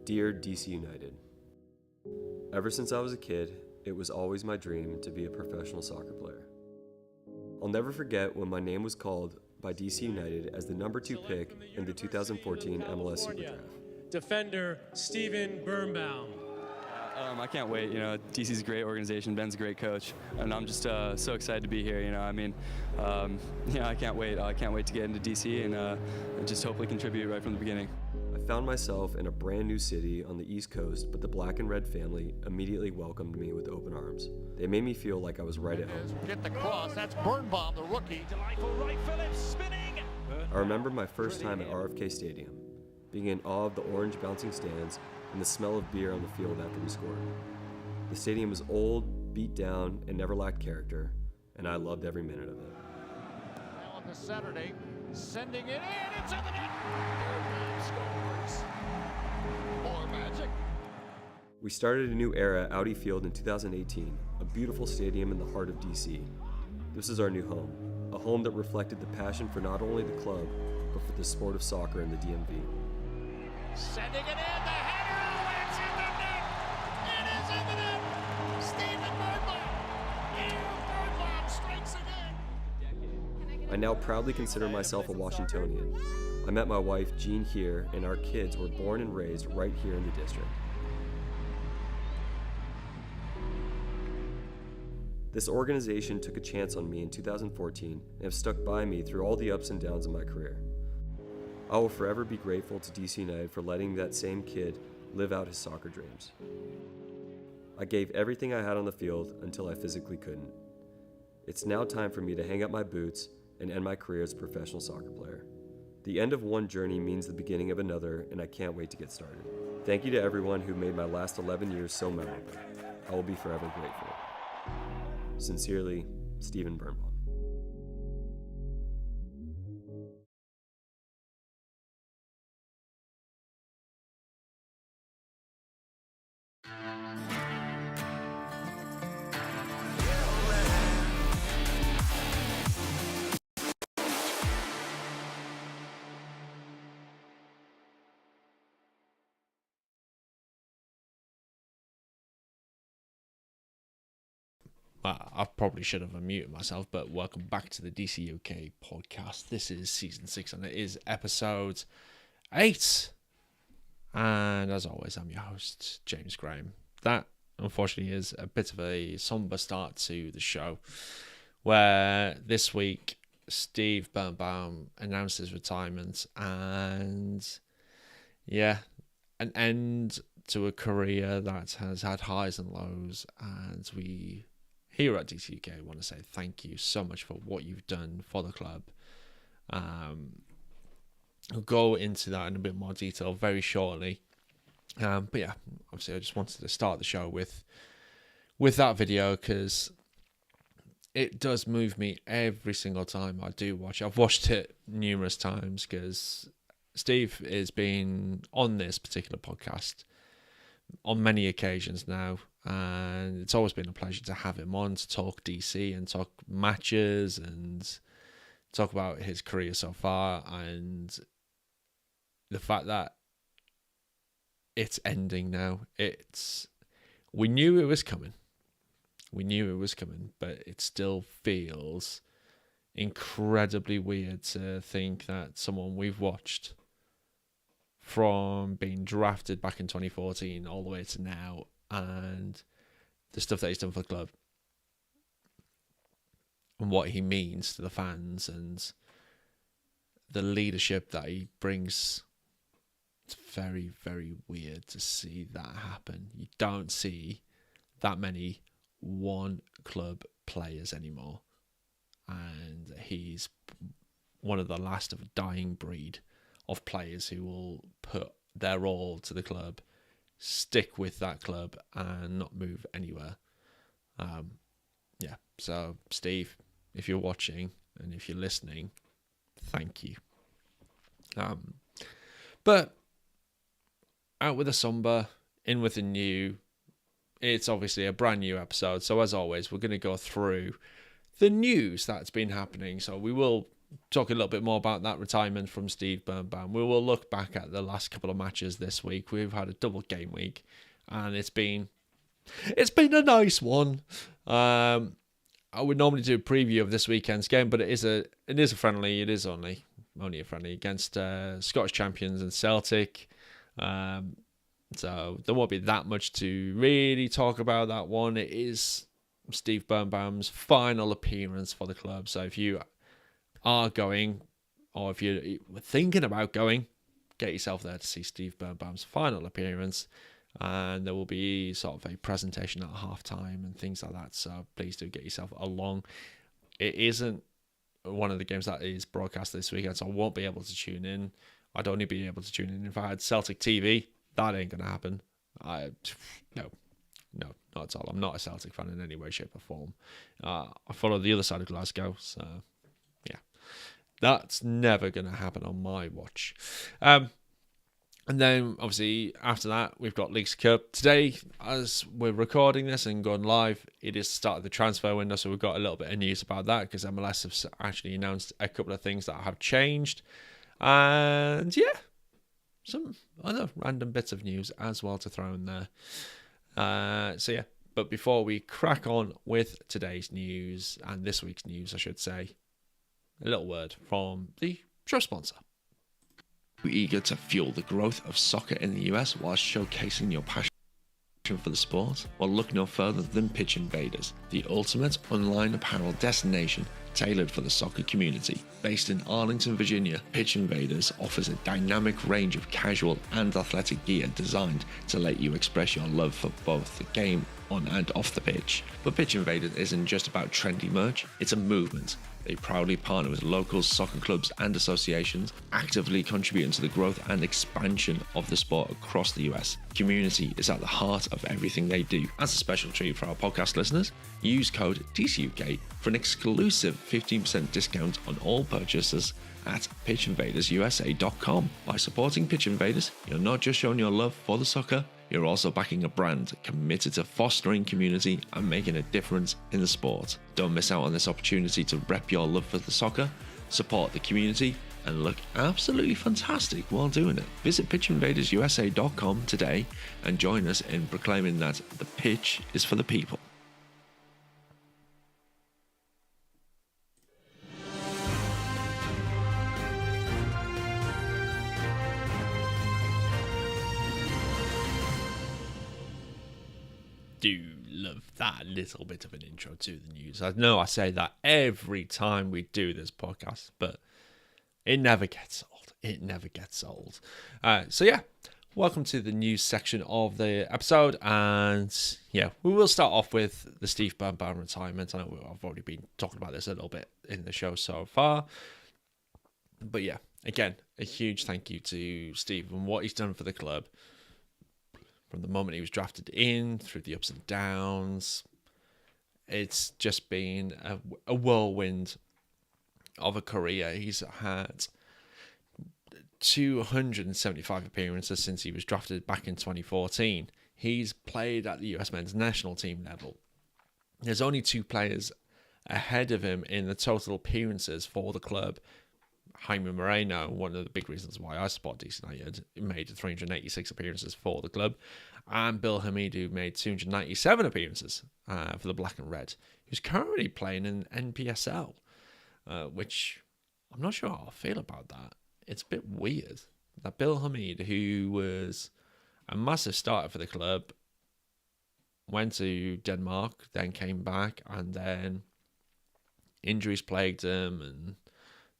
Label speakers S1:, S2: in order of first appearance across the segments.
S1: Dear DC United, ever since I was a kid, it was always my dream to be a professional soccer player. I'll never forget when my name was called by DC United as the number 2 pick in the 2014 MLS Super Draft.
S2: Defender Steven Birnbaum.
S3: I can't wait. DC's a great organization. Ben's a great coach, and I'm just so excited to be here. I can't wait. I can't wait to get into DC and just hopefully contribute right from the beginning.
S1: I found myself in a brand new city on the East Coast, but the Black and Red family immediately welcomed me with open arms. They made me feel like I was right at home.
S4: Get the cross. That's Birnbaum, the rookie.
S5: Delightful right, Phillips spinning.
S1: I remember my first time at RFK Stadium, being in awe of the orange bouncing stands and the smell of beer on the field after we scored. The stadium was old, beat down, and never lacked character, and I loved every minute of it.
S4: Now on the Saturday, sending it in, it's in the net. Birnbaum scores. More magic.
S1: We started a new era at Audi Field in 2018, a beautiful stadium in the heart of DC. This is our new home, a home that reflected the passion for not only the club, but for the sport of soccer in the DMV.
S4: Sending it in, the header, oh, it's in the net! It is in the net! Steven Birnbaum! Birnbaum strikes again!
S1: I now proudly consider myself a Washingtonian. I met my wife, Jean, here, and our kids were born and raised right here in the district. This organization took a chance on me in 2014 and have stuck by me through all the ups and downs of my career. I will forever be grateful to DC United for letting that same kid live out his soccer dreams. I gave everything I had on the field until I physically couldn't. It's now time for me to hang up my boots and end my career as a professional soccer player. The end of one journey means the beginning of another, and I can't wait to get started. Thank you to everyone who made my last 11 years so memorable. I will be forever grateful. Sincerely, Steven Birnbaum.
S6: I probably should have unmuted myself, but welcome back to the DCUK podcast. This is season 6 and it is episode 8. And as always, I'm your host, James Graham. That, unfortunately, is a bit of a somber start to the show, where this week Steve Birnbaum announced his retirement, and an end to a career that has had highs and lows, and we here at DCUK want to say thank you so much for what you've done for the club. We'll go into that in a bit more detail very shortly. But yeah, obviously I just wanted to start the show with that video because it does move me every single time I do watch it. I've watched it numerous times because Steve has been on this particular podcast on many occasions now, and it's always been a pleasure to have him on to talk DC and talk matches and talk about his career so far, and the fact that it's ending now. We knew it was coming, but it still feels incredibly weird to think that someone we've watched from being drafted back in 2014 all the way to now, and the stuff that he's done for the club and what he means to the fans and the leadership that he brings, it's very, very weird to see that happen. You don't see that many one club players anymore, and he's one of the last of a dying breed of players who will put their all to the club, stick with that club, and not move anywhere. So Steve, if you're watching and if you're listening, thank you. But out with the somber, in with the new. It's obviously a brand new episode, so as always, we're going to go through the news that's been happening. So we will talk a little bit more about that retirement from Steve Birnbaum. We will look back at the last couple of matches this week. We've had a double game week, and it's been a nice one. I would normally do a preview of this weekend's game, but it is a friendly. It is only a friendly against Scottish champions and Celtic. So there won't be that much to really talk about that one. It is Steve Birnbaum's final appearance for the club. So if you are going, or if you're thinking about going, get yourself there to see Steve Birnbaum's final appearance. And there will be sort of a presentation at halftime and things like that. So please do get yourself along. It isn't one of the games that is broadcast this weekend, so I won't be able to tune in. I'd only be able to tune in if I had Celtic TV. That ain't going to happen. No, not at all. I'm not a Celtic fan in any way, shape or form. I follow the other side of Glasgow, so yeah. That's never going to happen on my watch. And then, obviously, after that, we've got Leagues Cup. Today, as we're recording this and going live, it is the start of the transfer window, so we've got a little bit of news about that because MLS have actually announced a couple of things that have changed. And, yeah, some other random bits of news as well to throw in there. So, yeah, but before we crack on with today's news, and this week's news, I should say, a little word from the show sponsor.
S7: Eager to fuel the growth of soccer in the US whilst showcasing your passion for the sport? Well, look no further than Pitch Invaders, the ultimate online apparel destination tailored for the soccer community. Based in Arlington, Virginia, Pitch Invaders offers a dynamic range of casual and athletic gear designed to let you express your love for both the game on and off the pitch. But Pitch Invaders isn't just about trendy merch, it's a movement. They proudly partner with local soccer clubs and associations, actively contributing to the growth and expansion of the sport across the US. Community is at the heart of everything they do. As a special treat for our podcast listeners, use code DCUK for an exclusive 15% discount on all purchases at pitchinvadersusa.com. By supporting Pitch Invaders, you're not just showing your love for the soccer, you're also backing a brand committed to fostering community and making a difference in the sport. Don't miss out on this opportunity to rep your love for the soccer, support the community, and look absolutely fantastic while doing it. Visit pitchinvadersusa.com today and join us in proclaiming that the pitch is for the people.
S6: Do love that little bit of an intro to the news. I know I say that every time we do this podcast, but it never gets old. It never gets old. So yeah, welcome to the news section of the episode. And yeah, we will start off with the Steve Birnbaum retirement. I know I've already been talking about this a little bit in the show so far. But yeah, again, a huge thank you to Steve and what he's done for the club. From the moment he was drafted in, through the ups and downs, it's just been a whirlwind of a career. He's had 275 appearances since he was drafted back in 2014. He's played at the US men's national team level. There's only two players ahead of him in the total appearances for the club. Jaime Moreno, one of the big reasons why I support DC United, made 386 appearances for the club, and Bill Hamidou made 297 appearances for the Black and Red, who's currently playing in NPSL, which I'm not sure how I feel about that. It's a bit weird that Bill Hamid, who was a massive starter for the club, went to Denmark, then came back, and then injuries plagued him and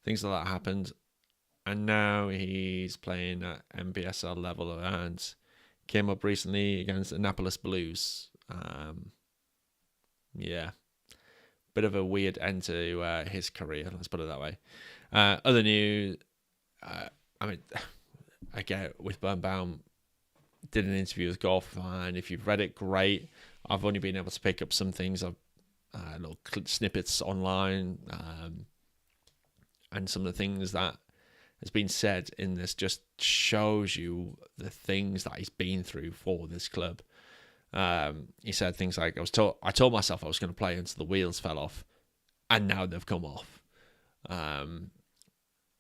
S6: things like that happened, and now he's playing at NPSL level and came up recently against Annapolis Blues. Yeah, bit of a weird end to his career, let's put it that way. Other news, I mean, again, with Birnbaum, did an interview with Golf, and if you've read it, great. I've only been able to pick up some things, little snippets online, and some of the things that has been said in this just shows you the things that he's been through for this club. He said things like, I told myself I was going to play until the wheels fell off, and now they've come off.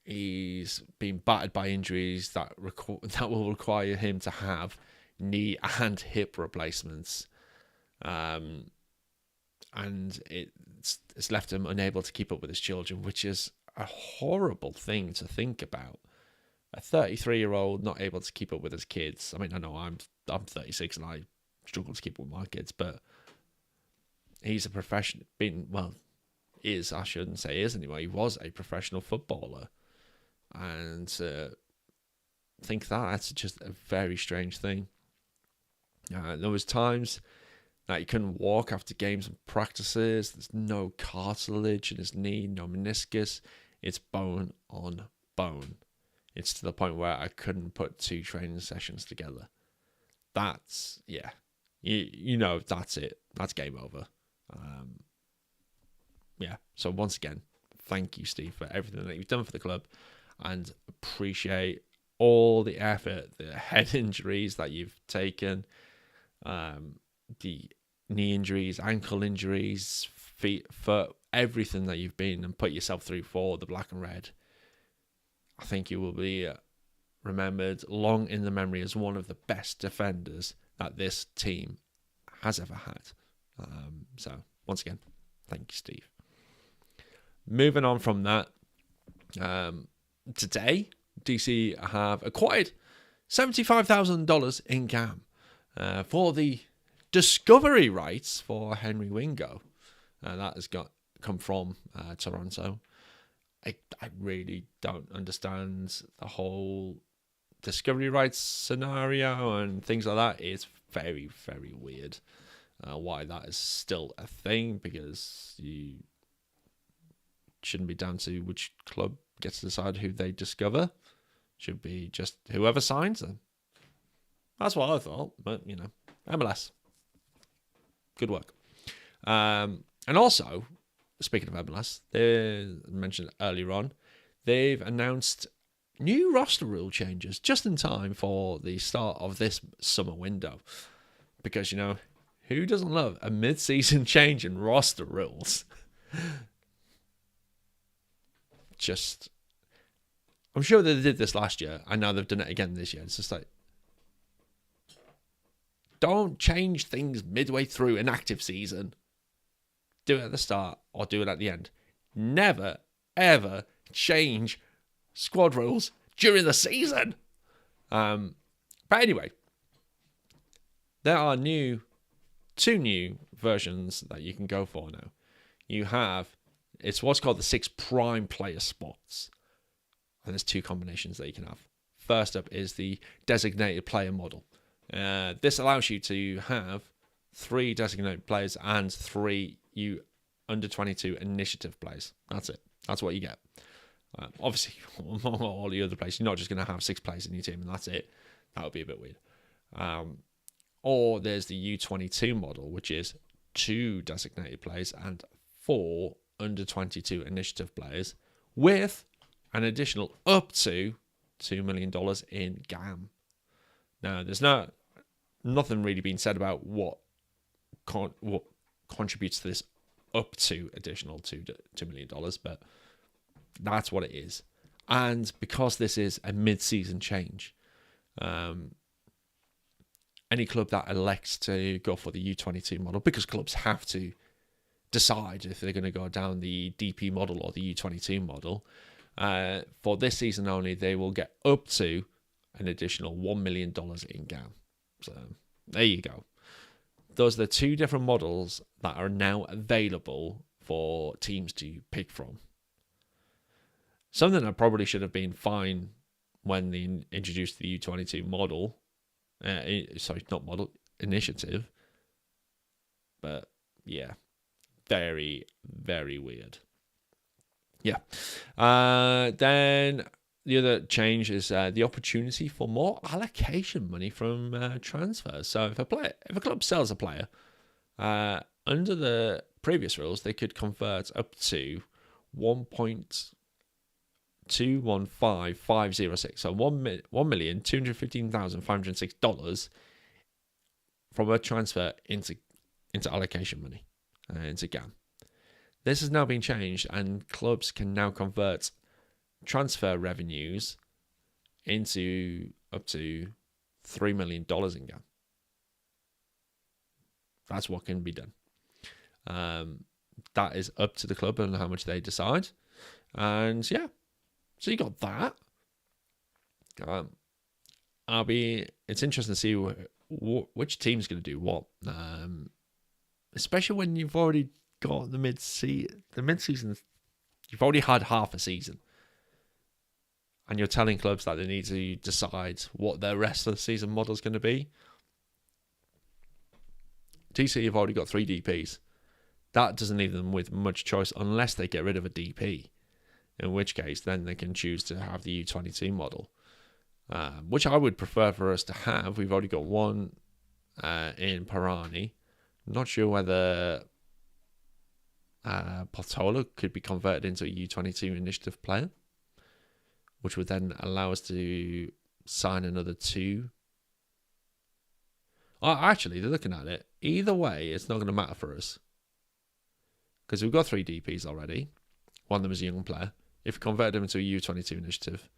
S6: He's been battered by injuries that will require him to have knee and hip replacements. And it's left him unable to keep up with his children, which is a horrible thing to think about. A 33-year-old not able to keep up with his kids. I mean, I know I'm 36 and I struggle to keep up with my kids, but he's a professional. I shouldn't say is anyway. He was a professional footballer, and think that's just a very strange thing. There was times that he couldn't walk after games and practices. There's no cartilage in his knee, no meniscus. It's bone on bone. It's to the point where I couldn't put 2 training sessions together. That's, yeah. You know, that's it. That's game over. Yeah. So once again, thank you, Steve, for everything that you've done for the club, and appreciate all the effort, the head injuries that you've taken, the knee injuries, ankle injuries, foot, everything that you've been and put yourself through for the Black and Red. I think you will be remembered long in the memory as one of the best defenders that this team has ever had. So, once again, thank you, Steve. Moving on from that, today, DC have acquired $75,000 in GAM for the discovery rights for Henry Wingo. That has come from Toronto. I really don't understand the whole discovery rights scenario and things like that. It's very, very weird why that is still a thing, because you shouldn't be down to which club gets to decide who they discover. Should be just whoever signs them. That's what I thought, but, you know, MLS. Good work. And also, speaking of MLS, they mentioned earlier on, they've announced new roster rule changes just in time for the start of this summer window. Because, you know, who doesn't love a mid-season change in roster rules? I'm sure they did this last year, and now they've done it again this year. It's just like, don't change things midway through an active season. Do it at the start or do it at the end. Never, ever change squad rules during the season. But anyway, there are two new versions that you can go for now. You have, it's what's called the 6 prime player spots. And there's 2 combinations that you can have. First up is the designated player model. This allows you to have 3 designated players and 3 under 22 initiative players. That's it. That's what you get. Obviously, among all the other players, you're not just going to have 6 players in your team and that's it. That would be a bit weird. Or there's the U22 model, which is 2 designated players and 4 under 22 initiative players with an additional up to $2 million in GAM. Now, there's nothing really being said about what contributes to this up to additional $2 million, but that's what it is. And because this is a mid-season change, any club that elects to go for the U22 model, because clubs have to decide if they're going to go down the DP model or the U22 model, for this season only, they will get up to an additional $1 million in GAM. So there you go. Those are the 2 different models that are now available for teams to pick from. Something that probably should have been fine when they introduced the U22 model. Not model, initiative. But yeah, very, very weird. Yeah. Then the other change is the opportunity for more allocation money from transfers. So if a club sells a player, under the previous rules, they could convert up to $1.215506. So $1,215,506 from a transfer into allocation money, into GAM. This has now been changed, and clubs can now convert transfer revenues into up to $3 million in game. That's what can be done. That is up to the club and how much they decide. And yeah, so you got that. It's interesting to see which team's going to do what. Especially when you've already got the mid-season. You've already had half a season. And you're telling clubs that they need to decide what their rest of the season model is going to be. DC have already got 3 DPs. That doesn't leave them with much choice unless they get rid of a DP. In which case, then they can choose to have the U22 model. Which I would prefer for us to have. We've already got one in Pirani. Not sure whether Portola could be converted into a U22 initiative player, which would then allow us to sign another 2. Oh, actually, they're looking at it. Either way, it's not going to matter for us. Because we've got 3 DPs already. One of them is a young player. If we convert them into a U22 initiative,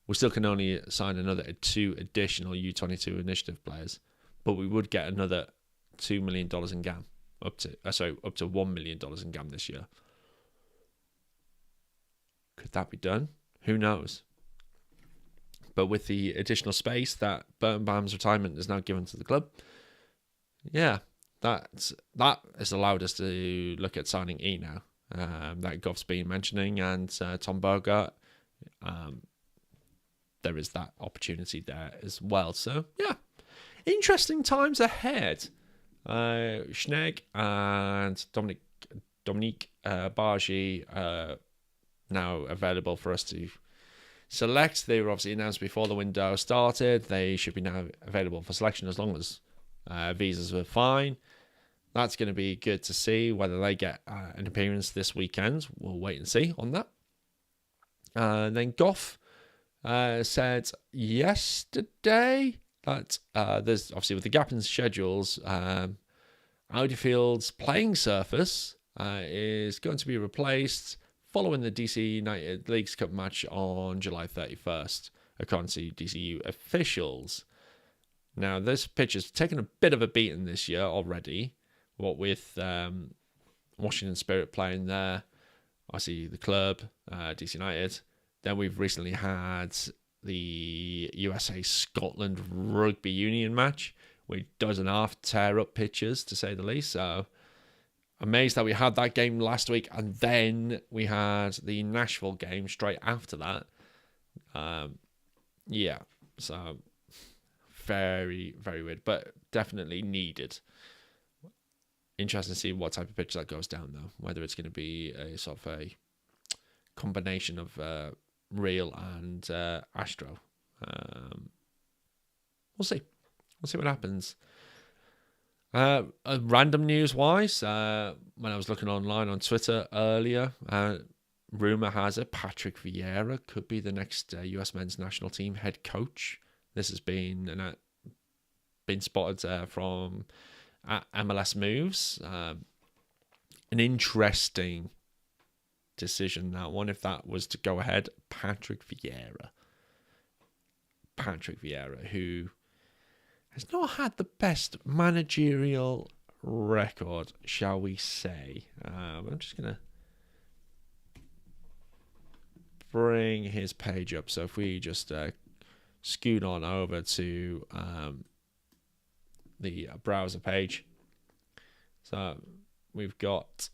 S6: we still can only sign another 2 additional U22 initiative players. But we would get another $2 million in GAM. Up to $1 million in GAM this year. Could that be done? Who knows? But with the additional space that Birnbaum's retirement has now given to the club, yeah, that has allowed us to look at signing E now. That Goff's been mentioning, and Tom Bogart. There is that opportunity there as well. So, yeah, interesting times ahead. Schnegg and Dominique Bargy now available for us to select. They were obviously announced before the window started. They should be now available for selection as long as visas were fine. That's going to be good to see. Whether they get an appearance this weekend, we'll wait and see on that. And then Goff said yesterday that there's obviously with the gap in schedules, Audi Field's playing surface is going to be replaced following the DC United Leagues Cup match on July 31st, according to DCU officials. Now, this pitch has taken a bit of a beating this year already, what with Washington Spirit playing there, I see the club, DC United. Then we've recently had the USA Scotland Rugby Union match, which doesn't half tear up pitches, to say the least. So, amazed that we had that game last week, and then we had the Nashville game straight after that. Yeah, so very, very weird, but definitely needed. Interesting to see what type of pitch that goes down, though. Whether it's going to be a sort of a combination of real and Astro. We'll see. We'll see what happens. Random news-wise, when I was looking online on Twitter earlier, rumour has it Patrick Vieira could be the next US men's national team head coach. This has been spotted from MLS Moves. An interesting decision, that one, if that was to go ahead. Patrick Vieira, who has not had the best managerial record, shall we say. I'm just going to bring his page up. So if we just scoot on over to the browser page. So we've got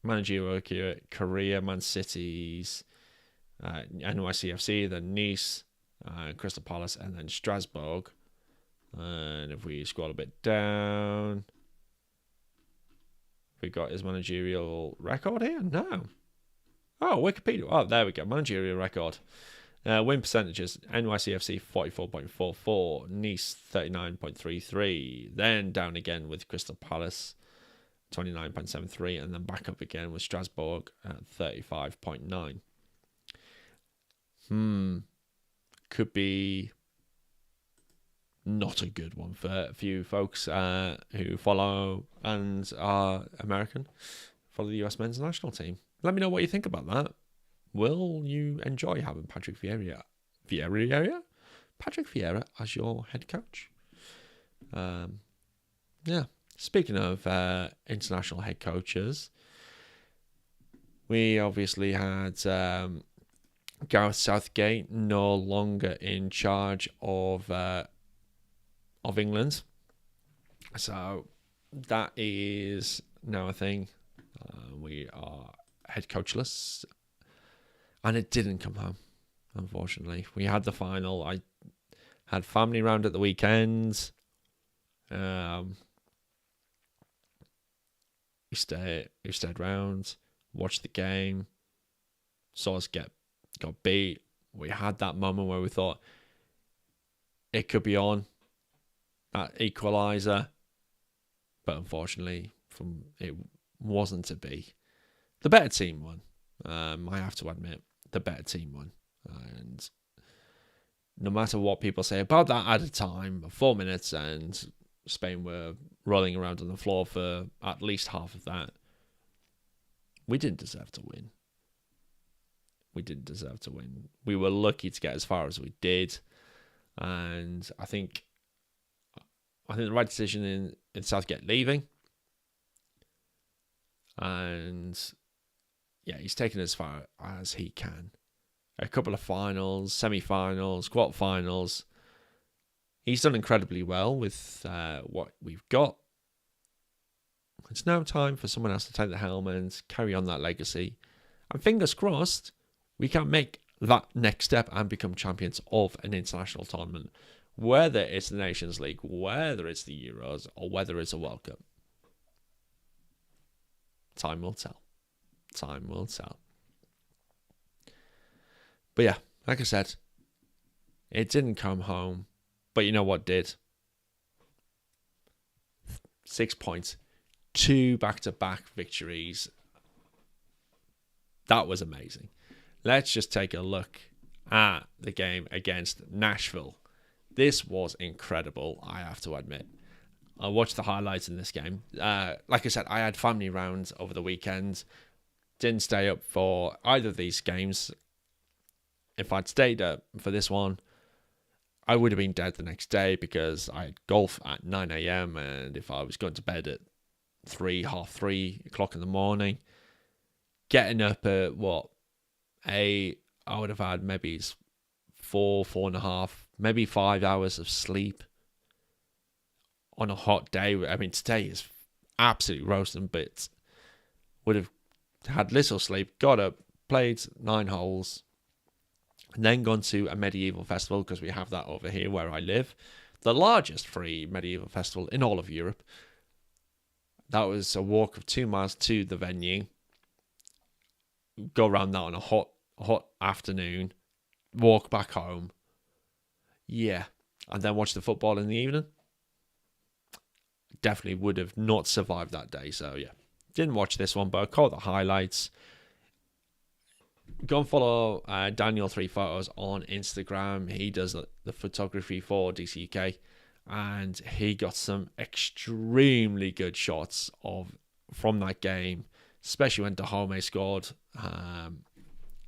S6: managerial career, Man City's, NYCFC, then Nice, Crystal Palace, and then Strasbourg. And if we scroll a bit down, we got his managerial record here? No. Oh, Wikipedia. Oh, there we go. Managerial record. Win percentages: NYCFC 44.44, Nice 39.33. Then down again with Crystal Palace 29.73, and then back up again with Strasbourg at 35.9. Could be not a good one for a few folks who follow and are American, follow the US men's national team. Let me know what you think about that. will you enjoy having Patrick Vieira as your head coach? Yeah. Speaking of international head coaches, we obviously had Gareth Southgate no longer in charge of England, so that is now a thing. We are head coachless, and it didn't come home, unfortunately. We had the final. I had family round at the weekend. We stayed round, watched the game, saw us got beat. We had that moment where we thought it could be on, that equaliser, but unfortunately, it wasn't to be. The better team won. I have to admit, the better team won. And no matter what people say about that at a time, 4 minutes, and Spain were rolling around on the floor for at least half of that, we didn't deserve to win. We were lucky to get as far as we did. And I think the right decision in Southgate leaving. And yeah, he's taken as far as he can. A couple of finals, semi-finals, quarter-finals. He's done incredibly well with what we've got. It's now time for someone else to take the helm and carry on that legacy. And fingers crossed, we can make that next step and become champions of an international tournament. Whether it's the Nations League, whether it's the Euros, or whether it's a World Cup. Time will tell. But yeah, like I said, it didn't come home. But you know what did? 6 points. 2 back-to-back victories. That was amazing. Let's just take a look at the game against Nashville. This was incredible, I have to admit. I watched the highlights in this game. Like I said, I had family rounds over the weekend. Didn't stay up for either of these games. If I'd stayed up for this one, I would have been dead the next day because I had golf at 9 a.m. And if I was going to bed at 3 o'clock in the morning, getting up at I would have had maybe 4.5, maybe 5 hours of sleep on a hot day. I mean, today is absolutely roasting, but would have had little sleep, got up, played 9 holes, and then gone to a medieval festival, because we have that over here where I live. The largest free medieval festival in all of Europe. That was a walk of 2 miles to the venue. Go around that on a hot afternoon. Walk back home. Yeah. And then watch the football in the evening. Definitely would have not survived that day. So yeah. Didn't watch this one, but I caught the highlights. Go and follow Daniel3Photos on Instagram. He does the photography for DCUK. And he got some extremely good shots from that game, especially when Dahomey scored.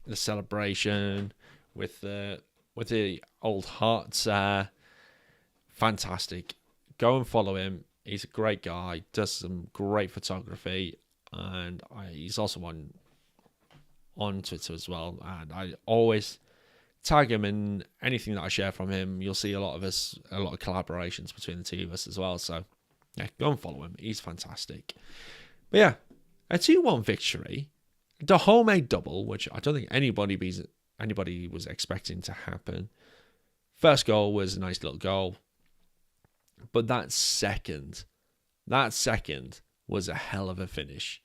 S6: The celebration with the old hearts, fantastic. Go and follow him. He's a great guy. Does some great photography, and he's also on Twitter as well. And I always tag him in anything that I share from him. You'll see a lot of collaborations between the two of us as well. So yeah, go and follow him. He's fantastic. But yeah, a 2-1 victory. Dahomey double, which I don't think anybody was expecting to happen. First goal was a nice little goal. But that second was a hell of a finish.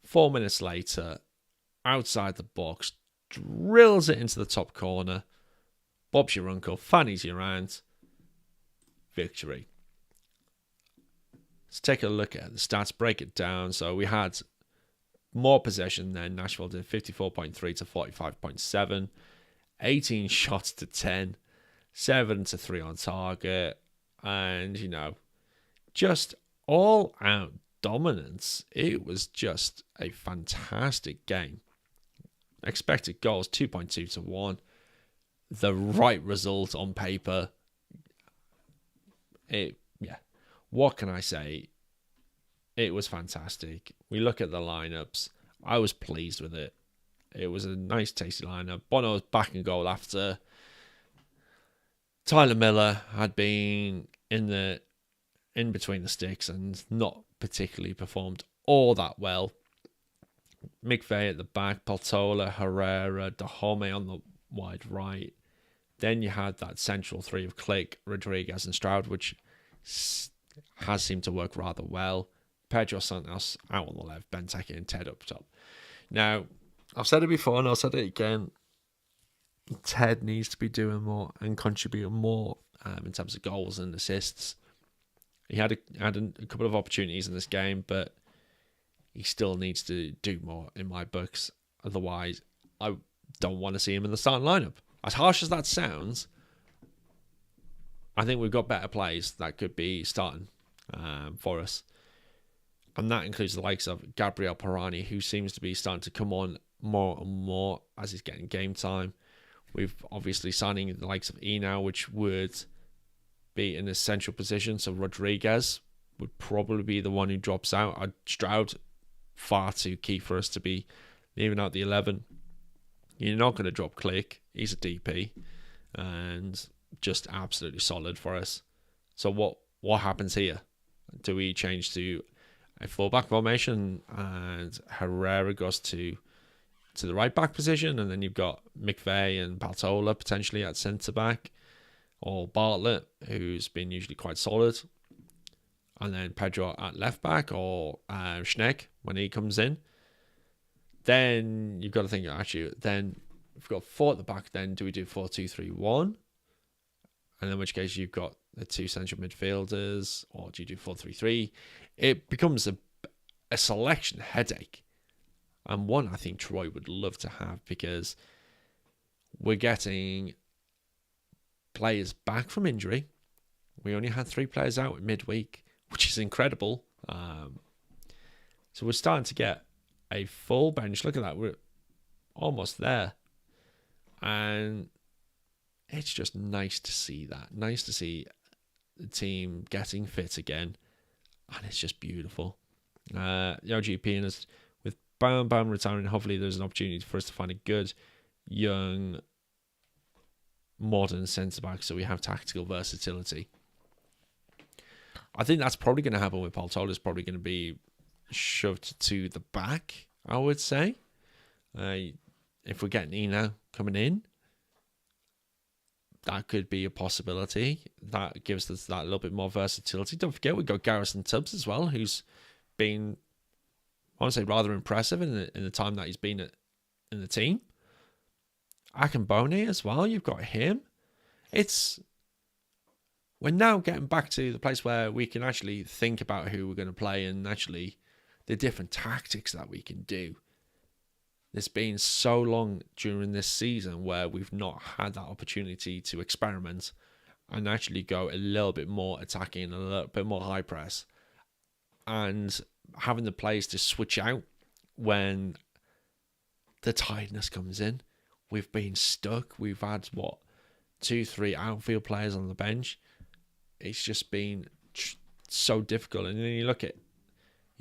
S6: 4 minutes later, outside the box, drills it into the top corner. Bob's your uncle, fannies your aunt. Victory. Let's take a look at the stats, break it down. So we had more possession than Nashville did, 54.3 to 45.7. 18 shots to 10. 7 to 3 on target. And, just all out dominance. It was just a fantastic game. expected goals 2.2 to 1. The right result on paper. What can I say? It was fantastic. We look at the lineups. I was pleased with it. It was a nice, tasty lineup. Bono was back in goal after Tyler Miller had been in between the sticks and not particularly performed all that well. McVeigh at the back, Paltola, Herrera, Dahome on the wide right. Then you had that central three of Click, Rodriguez and Stroud, which has seemed to work rather well. Pedro Santos out on the left, Benteke and Ted up top. Now, I've said it before and I'll say it again. Ted needs to be doing more and contributing more in terms of goals and assists. He had a couple of opportunities in this game, but he still needs to do more in my books. Otherwise, I don't want to see him in the starting lineup. As harsh as that sounds, I think we've got better players that could be starting for us. And that includes the likes of Gabriel Pirani, who seems to be starting to come on more and more as he's getting game time. We've obviously signing the likes of Enau, which would be an essential position. So Rodriguez would probably be the one who drops out. Stroud, far too key for us to be leaving out the 11. You're not going to drop Click. He's a DP. And just absolutely solid for us. So what happens here? Do we change to a full-back formation and Herrera goes to the right-back position, and then you've got McVeigh and Paltola potentially at centre-back, or Bartlett, who's been usually quite solid, and then Pedro at left-back, or Schneck when he comes in. Then you've got to think, actually, then if we've got 4 at the back, then do we do 4-2-3-1? And in which case you've got the 2 central midfielders, or do you do 4-3-3? It becomes a selection headache. And one I think Troy would love to have, because we're getting players back from injury. We only had 3 players out at midweek, which is incredible. So we're starting to get a full bench. Look at that. We're almost there. And it's just nice to see that. Nice to see the team getting fit again. And it's just beautiful. The OGP and with Bam retiring, hopefully there's an opportunity for us to find a good, young, modern centre-back so we have tactical versatility. I think that's probably going to happen with Paltola. It's probably going to be shoved to the back, I would say. If we're getting Enau coming in, that could be a possibility. That gives us that little bit more versatility. Don't forget, we've got Garrison Tubbs as well, who's been, I want to say, rather impressive in the time that he's been in the team. Akambone as well, you've got him. We're now getting back to the place where we can actually think about who we're going to play and actually the different tactics that we can do. It's been so long during this season where we've not had that opportunity to experiment and actually go a little bit more attacking, a little bit more high press, and having the players to switch out when the tiredness comes in. We've been stuck. We've had, 2-3 outfield players on the bench. It's just been so difficult. And then you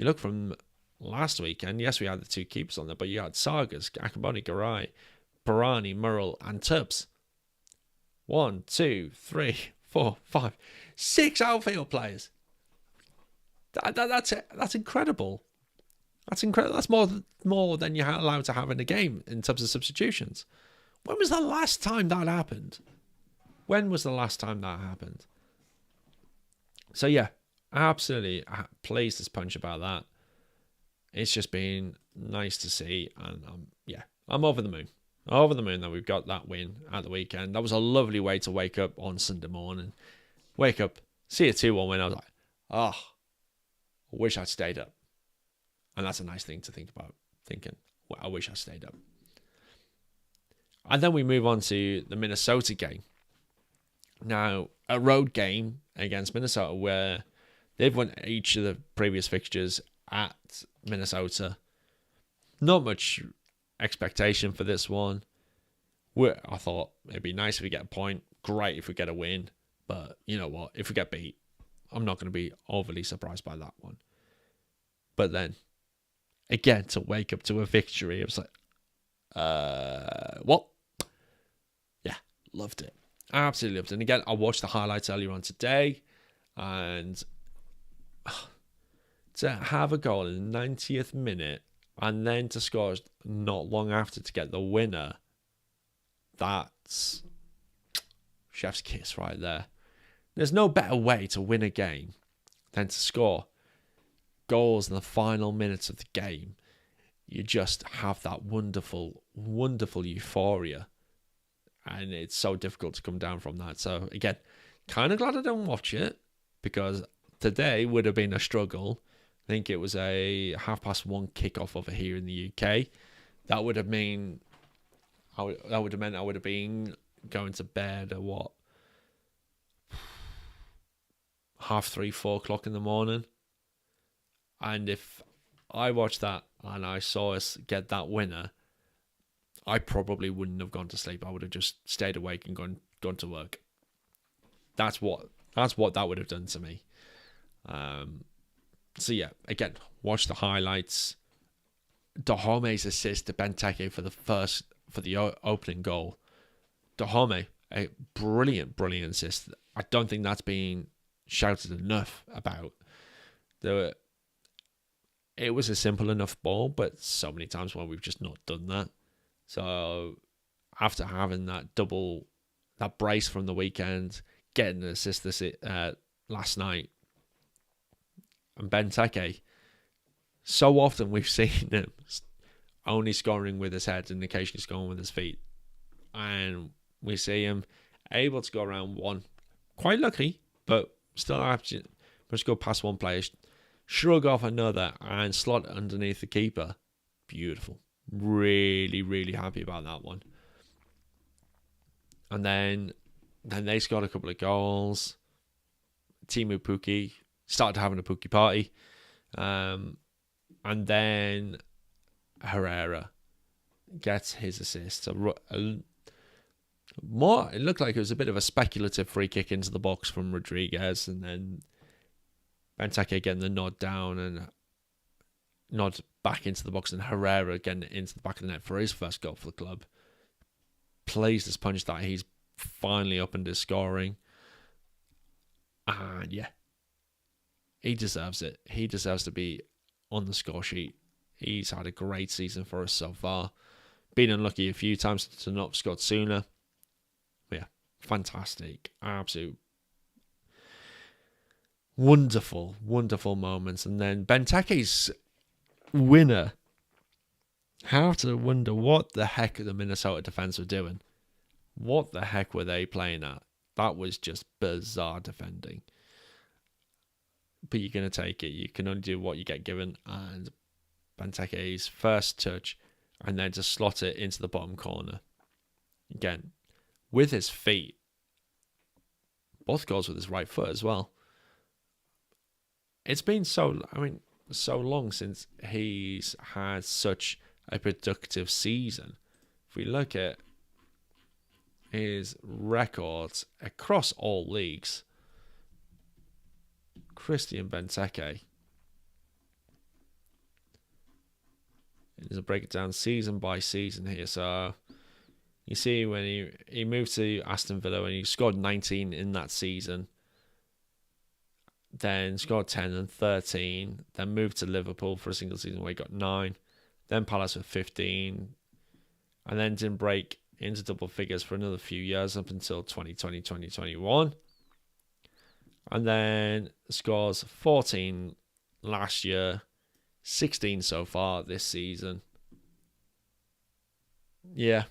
S6: look from last weekend, yes, we had the 2 keepers on there, but you had Sagas, Akambone, Garay, Pirani, Murrell, and Tubbs. 1, 2, 3, 4, 5, 6 outfield players. That's it. That's incredible. That's incredible. That's more than you're allowed to have in a game in terms of substitutions. When was the last time that happened? So yeah, absolutely pleased as punch about that. It's just been nice to see, and I'm over the moon. Over the moon that we've got that win at the weekend. That was a lovely way to wake up on Sunday morning. Wake up, see a 2-1 win. I was like, I wish I'd stayed up. And that's a nice thing to think about, thinking, well, I wish I stayed up. And then we move on to the Minnesota game. Now, a road game against Minnesota where they've won each of the previous fixtures at Minnesota. Not much expectation for this one. I thought it'd be nice if we get a point. Great if we get a win. But you know what? If we get beat, I'm not going to be overly surprised by that one. But then, again, to wake up to a victory, it was like, what? Yeah, loved it. Absolutely loved it. And again, I watched the highlights earlier on today, and to have a goal in the 90th minute and then to score not long after to get the winner, that's chef's kiss right there. There's no better way to win a game than to score goals in the final minutes of the game. You just have that wonderful, wonderful euphoria. And it's so difficult to come down from that. So, again, kind of glad I didn't watch it, because today would have been a struggle. I think it was a 1:30 kickoff over here in the UK. That would have meant I would have been going to bed at what? 3:30, 4 o'clock in the morning. And if I watched that and I saw us get that winner, I probably wouldn't have gone to sleep. I would have just stayed awake and gone to work. That's what that would have done to me. So yeah, again, watch the highlights. Dahome's assist to Benteke for the opening goal. Dahome, a brilliant assist. I don't think that's been shouted enough about. It was a simple enough ball, but so many times when we've just not done that. So after having that brace from the weekend, getting an assist last night, and Benteke, so often we've seen him only scoring with his head and occasionally scoring with his feet. And we see him able to go around one, quite lucky, but still have to just go past one player, shrug off another, and slot underneath the keeper. Beautiful. Really, really happy about that one. And then they scored a couple of goals. Timu Pukki started having a Pukki party. And then Herrera gets his assist. It looked like it was a bit of a speculative free kick into the box from Rodriguez, and then Benteke getting the nod down and nod back into the box, and Herrera getting into the back of the net for his first goal for the club. Pleased as punch that he's finally opened his scoring. And yeah, he deserves it. He deserves to be on the score sheet. He's had a great season for us so far. Been unlucky a few times to not have scored sooner. But yeah, fantastic. Absolute wonderful, wonderful moments. And then Benteke's winner. Have to wonder what the heck the Minnesota defense were doing. What the heck were they playing at? That was just bizarre defending. But you're going to take it. You can only do what you get given. And Benteke's first touch, and then to slot it into the bottom corner. Again, with his feet. Both goals with his right foot as well. It's been so long since he's had such a productive season. If we look at his records across all leagues, Christian Benteke, there's a breakdown season by season here. So you see when he moved to Aston Villa and he scored 19 in that season, then scored 10 and 13, then moved to Liverpool for a single season where he got 9, then Palace with 15, and then didn't break into double figures for another few years up until 2020, 2021. And then scores 14 last year, 16 so far this season. Yeah.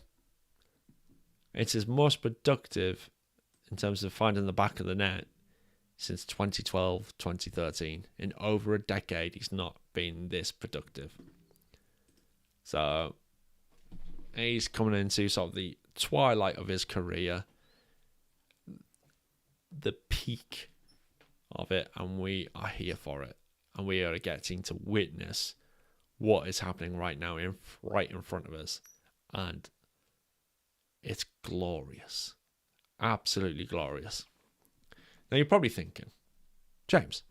S6: It's his most productive in terms of finding the back of the net since 2012, 2013. In over a decade, he's not been this productive. So he's coming into sort of the twilight of his career, the peak of it, and we are here for it. And we are getting to witness what is happening right now right in front of us. And it's glorious. Absolutely glorious. Now you're probably thinking, James,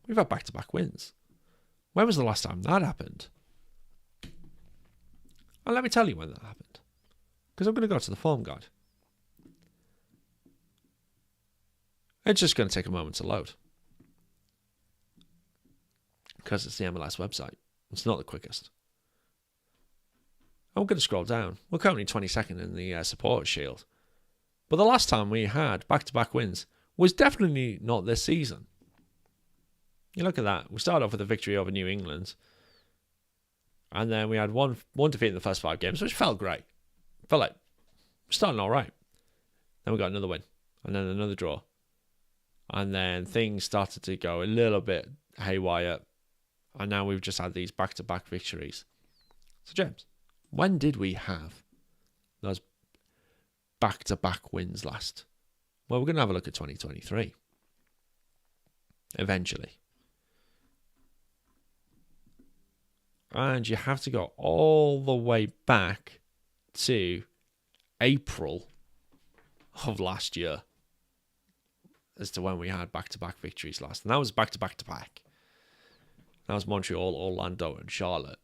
S6: we've had back-to-back wins. When was the last time that happened? And let me tell you when that happened. Because I'm going to go to the form guide. It's just going to take a moment to load. Because it's the MLS website. It's not the quickest. I'm going to scroll down. We're currently 22nd in the supporters shield. But the last time we had back-to-back wins was definitely not this season. You look at that. We started off with a victory over New England. And then we had one defeat in the first 5 games, which felt great. Felt like starting all right. Then we got another win. And then another draw. And then things started to go a little bit haywire. And now we've just had these back-to-back victories. So, James, when did we have those back-to-back wins last? Well, we're going to have a look at 2023. Eventually. And you have to go all the way back to April of last year as to when we had back-to-back victories last. And that was back-to-back-to-back. That was Montreal, Orlando, and Charlotte.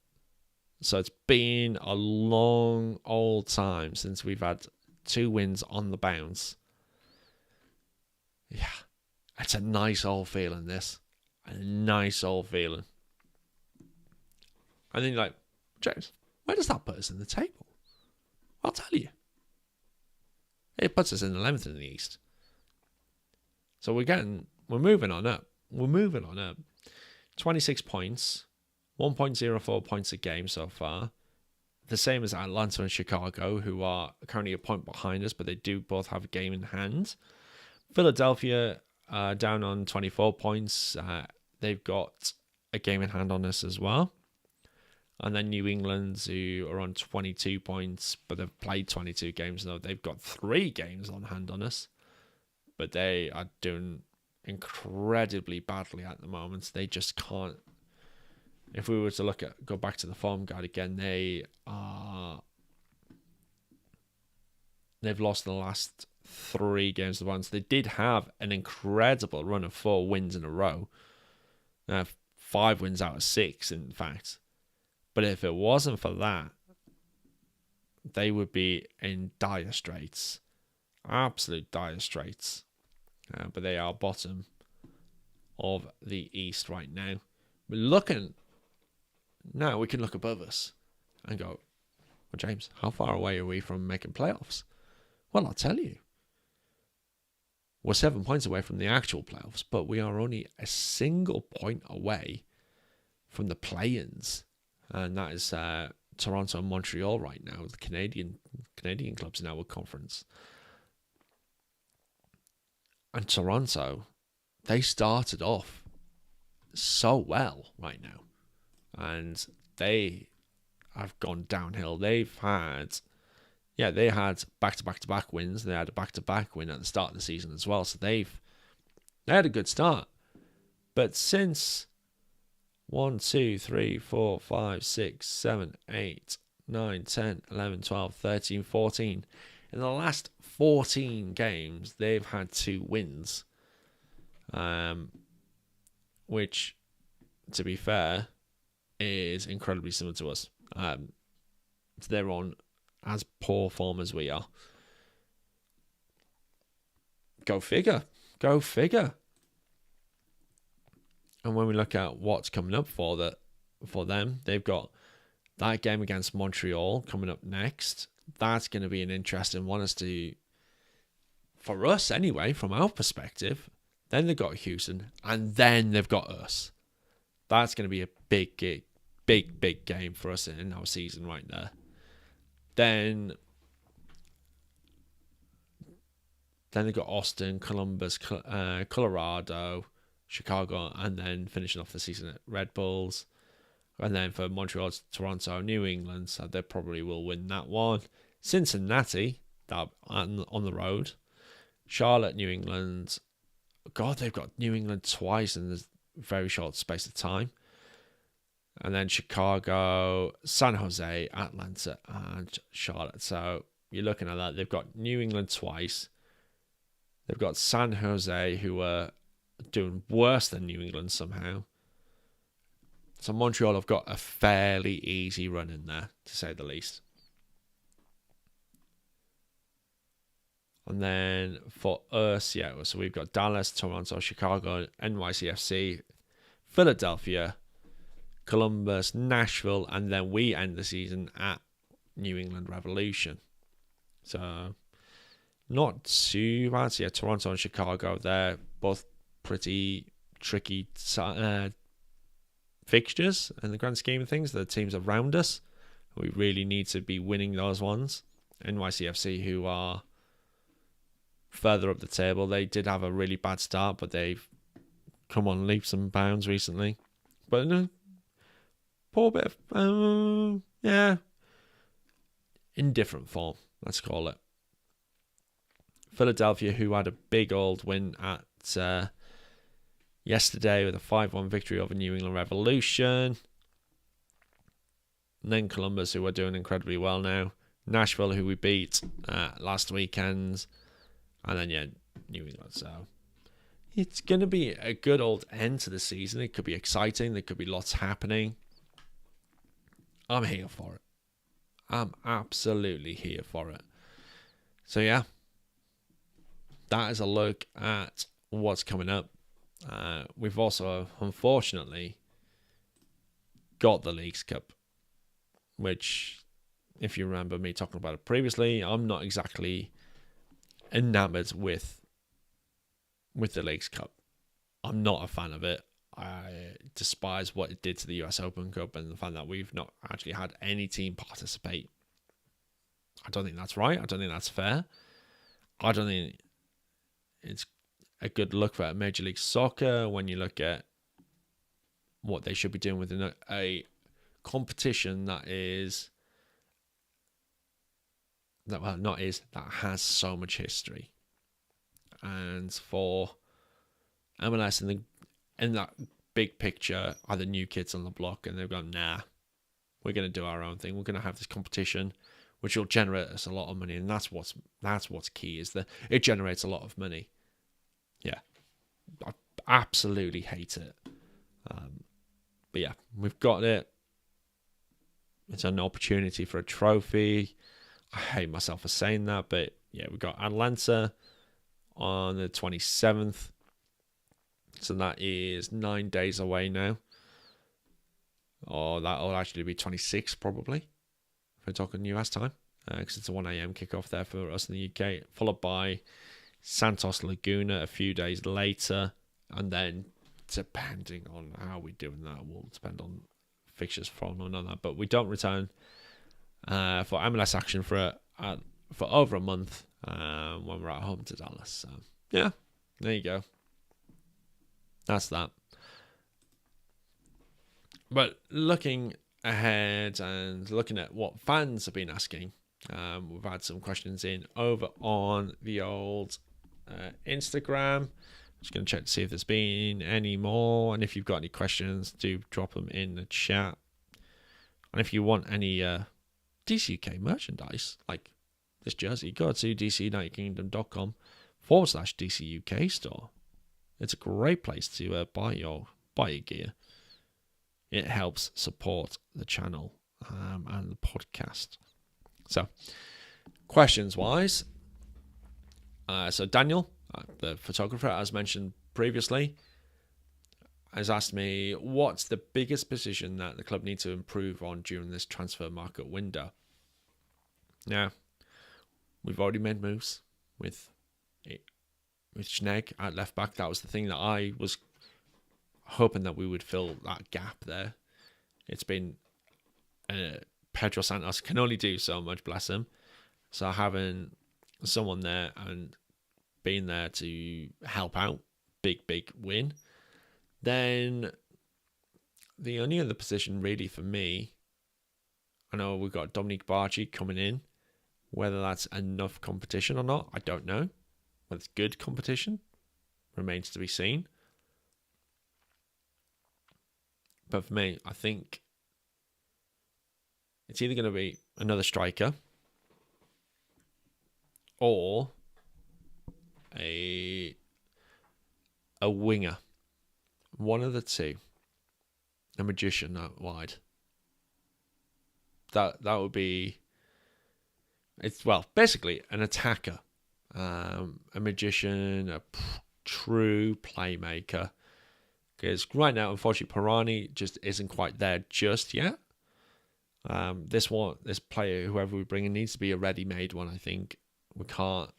S6: So it's been a long old time since we've had 2 wins on the bounce. Yeah, it's a nice old feeling, this. A nice old feeling. And then you're like, James, where does that put us in the table? I'll tell you. It puts us in 11th in the East. So we're moving on up. We're moving on up. 26 points, 1.04 points a game so far. The same as Atlanta and Chicago, who are currently a point behind us, but they do both have a game in hand. Philadelphia down on 24 points. They've got a game in hand on us as well. And then New England, who are on 22 points, but they've played 22 games now. They've got 3 games on hand on us, but they are doing incredibly badly at the moment. They just can't. If we were to go back to the form guide again, they've lost the last 3 games at once. They did have an incredible run of 4 wins in a row. 5 wins out of 6, in fact. But if it wasn't for that, they would be in dire straits. Absolute dire straits. But they are bottom of the East right now. We're looking. Now we can look above us and go, well, James, how far away are we from making playoffs? Well, I'll tell you. We're 7 points away from the actual playoffs, but we are only a single point away from the play-ins. And that is Toronto and Montreal right now, the Canadian clubs in our conference. And Toronto, they started off so well right now. And they have gone downhill. They had back-to-back-to-back wins. They had a back-to-back win at the start of the season as well. So they had a good start. But since 1, 2, 3, 4, 5, 6, 7, 8, 9, 10, 11, 12, 13, 14. In the last 14 games, they've had 2 wins. Which, to be fair, is incredibly similar to us. They're on as poor form as we are. Go figure. Go figure. And when we look at what's coming up for them, they've got that game against Montreal coming up next. That's going to be an interesting one for us anyway, from our perspective. Then they've got Houston, and then they've got us. That's going to be a big game for us in our season right there. Then they've got Austin, Columbus, Colorado, Chicago, and then finishing off the season at Red Bulls. And then for Montreal, Toronto, New England, so they probably will win that one. Cincinnati, that on the road. Charlotte, New England. God, they've got New England twice in a very short space of time. And then Chicago, San Jose, Atlanta, and Charlotte. So you're looking at that. They've got New England twice. They've got San Jose, who are doing worse than New England somehow. So Montreal have got a fairly easy run in there, to say the least. And then for us, yeah, so we've got Dallas, Toronto, Chicago, NYCFC, Philadelphia, Columbus, Nashville, and then we end the season at New England Revolution. So not too bad. So yeah, Toronto and Chicago, they're both pretty tricky fixtures in the grand scheme of things. The teams around us, we really need to be winning those ones. NYCFC, who are further up the table, they did have a really bad start, but they've come on leaps and bounds recently. But no, poor bit of indifferent form, let's call it. Philadelphia, who had a big old win at yesterday with a 5-1 victory over New England Revolution. And then Columbus, who are doing incredibly well now. Nashville, who we beat last weekend. And then, yeah, New England. So it's going to be a good old end to the season. It could be exciting. There could be lots happening. I'm here for it. I'm absolutely here for it. So, yeah. That is a look at what's coming up. We've also, unfortunately, got the Leagues Cup, which, if you remember me talking about it previously, I'm not exactly enamored with the Leagues Cup. I'm not a fan of it. I despise what it did to the US Open Cup and the fact that we've not actually had any team participate. I don't think that's right. I don't think that's fair. I don't think it's a good look for Major League Soccer when you look at what they should be doing within a competition that has so much history. And for MLS in that big picture are the new kids on the block, and they've gone, nah, we're going to do our own thing. We're going to have this competition, which will generate us a lot of money, and that's what's key, is that it generates a lot of money. Yeah, I absolutely hate it. But yeah, we've got it. It's an opportunity for a trophy. I hate myself for saying that, but yeah, we've got Atlanta on the 27th. So that is 9 days away now. Or that'll actually be 26 probably, if we're talking US time, because it's a 1 a.m. kickoff there for us in the UK, followed by Santos Laguna a few days later, and then depending on how we're doing that will depend on fixtures from another. But we don't return for MLS action for over a month when we're at home to Dallas. So yeah, there you go. That's that. But looking ahead and looking at what fans have been asking, we've had some questions in over on the old Instagram. Just going to check to see if there's been any more. And if you've got any questions, do drop them in the chat. And if you want any DCUK merchandise, like this jersey, go to dcunitedkingdom.com/DCUK store. It's a great place to buy your gear. It helps support the channel and the podcast. So, questions-wise, so Daniel, the photographer, as mentioned previously, has asked me, what's the biggest position that the club needs to improve on during this transfer market window? Now, we've already made moves with Schnegg at left back. That was the thing that I was hoping that we would fill that gap there. It's been Pedro Santos can only do so much, bless him. So having someone there and being there to help out, big win. Then the only other position really for me, I know we've got Dominique Bargi coming in. Whether that's enough competition or not, I don't know. Whether it's good competition remains to be seen. But for me, I think it's either going to be another striker or a winger. One of the two. A magician out wide. That would be... It's, well, basically an attacker. A magician, a true playmaker. Because right now, unfortunately, Pirani just isn't quite there just yet. This player, whoever we bring in, needs to be a ready-made one, I think. We can't...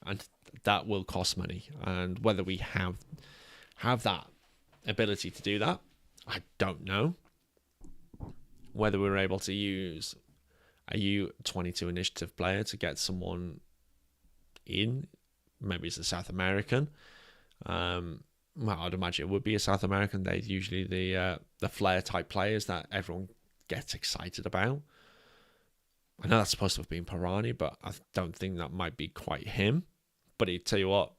S6: And that will cost money. And whether we have that ability to do that, I don't know. Whether we're able to use a U22 initiative player to get someone in, maybe it's a South American. Well, I'd imagine it would be a South American. They're usually the flair type players that everyone gets excited about. I know that's supposed to have been Pirani, but I don't think that might be quite him. But I tell you what,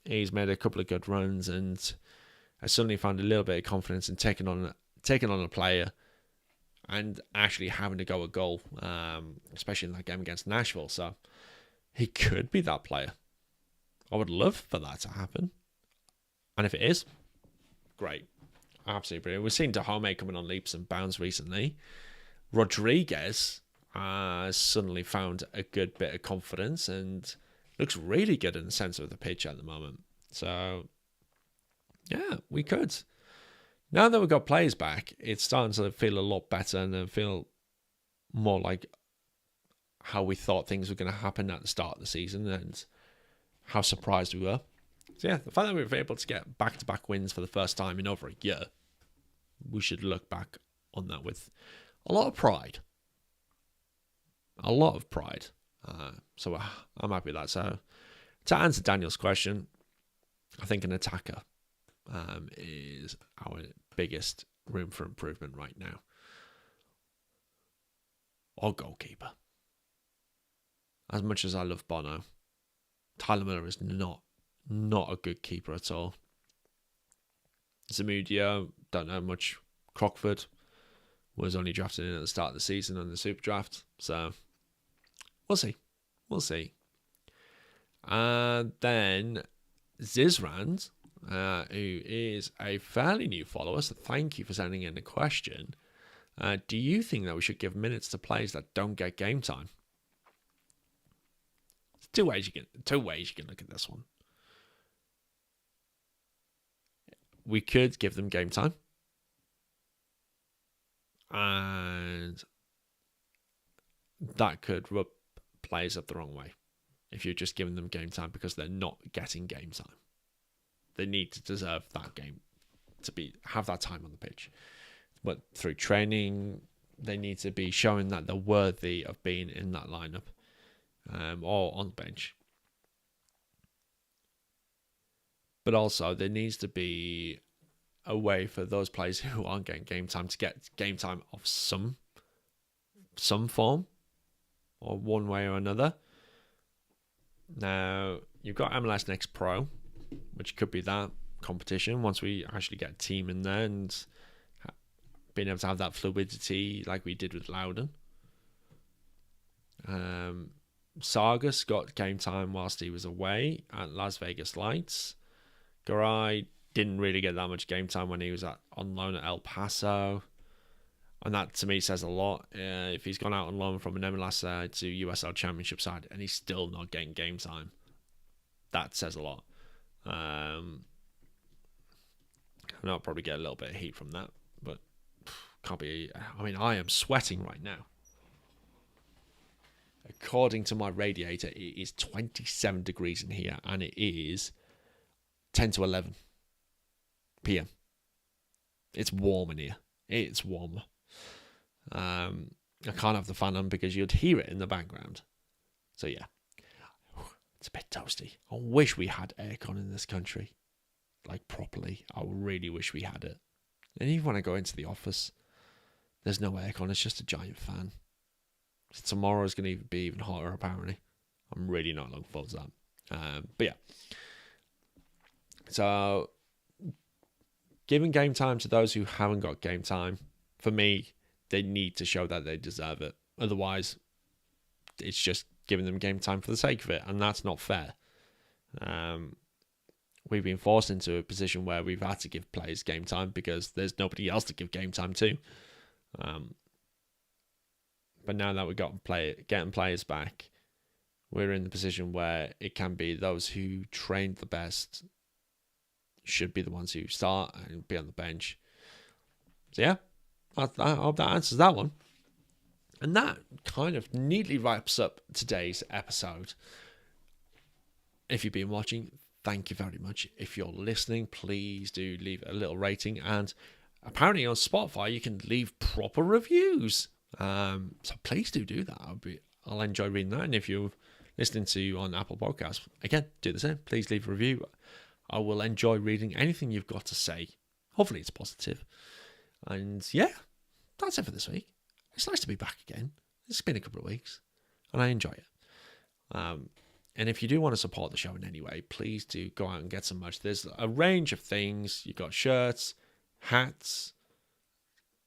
S6: he's made a couple of good runs, and I suddenly found a little bit of confidence in taking on a player and actually having to go a goal, especially in that game against Nashville. So he could be that player. I would love for that to happen. And if it is, great. Absolutely brilliant. We've seen Dahome coming on leaps and bounds recently. Rodriguez has suddenly found a good bit of confidence and looks really good in the centre of the pitch at the moment. So, yeah, we could. Now that we've got players back, it's starting to feel a lot better and feel more like how we thought things were going to happen at the start of the season and how surprised we were. So yeah, the fact that we were able to get back-to-back wins for the first time in over a year, we should look back on that with a lot of pride. A lot of pride. So I'm happy with that. So to answer Daniel's question, I think an attacker is our biggest room for improvement right now. Or goalkeeper. As much as I love Bono, Tyler Miller is not a good keeper at all. Zamudio, don't know much. Crockford was only drafted in at the start of the season on the Super Draft. So, we'll see. We'll see. And then Zizrand, who is a fairly new follower, so thank you for sending in the question. Do you think that we should give minutes to players that don't get game time? There's two ways you can look at this one. We could give them game time. And that could rub players up the wrong way. If you're just giving them game time because they're not getting game time. They need to deserve that game to have that time on the pitch. But through training, they need to be showing that they're worthy of being in that lineup or on the bench. But also, there needs to be a way for those players who aren't getting game time to get game time of some form or one way or another. Now, you've got MLS Next Pro, which could be that competition once we actually get a team in there and being able to have that fluidity like we did with Loudon. Sargas got game time whilst he was away at Las Vegas Lights. Garay didn't really get that much game time when he was on loan at El Paso. And that, to me, says a lot. If he's gone out on loan from an MLS side to USL Championship side and he's still not getting game time, that says a lot. I know I'll probably get a little bit of heat from that, but can't be... I mean, I am sweating right now. According to my radiator, it is 27 degrees in here, and it is 10 to 11 p.m. It's warm in here. It's warm. I can't have the fan on because you'd hear it in the background. So yeah, it's a bit toasty. I wish we had aircon in this country, like properly. I really wish we had it. And even when I go into the office, there's no aircon. It's just a giant fan. So tomorrow's going to be even hotter, apparently. I'm really not looking forward to that. But yeah. So, giving game time to those who haven't got game time, for me, they need to show that they deserve it. Otherwise, it's just giving them game time for the sake of it, and that's not fair. We've been forced into a position where we've had to give players game time because there's nobody else to give game time to. But now that we've got getting players back, we're in the position where it can be those who trained the best should be the ones who start and be on the bench. So yeah, I hope that answers that one. And that kind of neatly wraps up today's episode. If you've been watching, thank you very much. If you're listening, please do leave a little rating. And apparently on Spotify, you can leave proper reviews. So please do that. I'll enjoy reading that. And if you're listening to on Apple Podcasts, again, do the same. Please leave a review. I will enjoy reading anything you've got to say. Hopefully it's positive. And yeah, that's it for this week. It's nice to be back again. It's been a couple of weeks, and I enjoy it. And if you do want to support the show in any way, please do go out and get some merch. There's a range of things. You've got shirts, hats,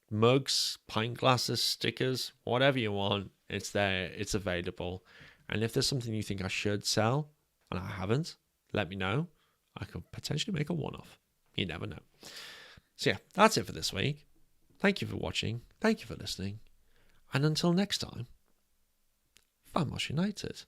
S6: mugs, pint glasses, stickers, whatever you want. It's there. It's available. And if there's something you think I should sell, and I haven't, let me know. I could potentially make a one-off. You never know. So yeah, that's it for this week. Thank you for watching. Thank you for listening. And until next time, Vamos United.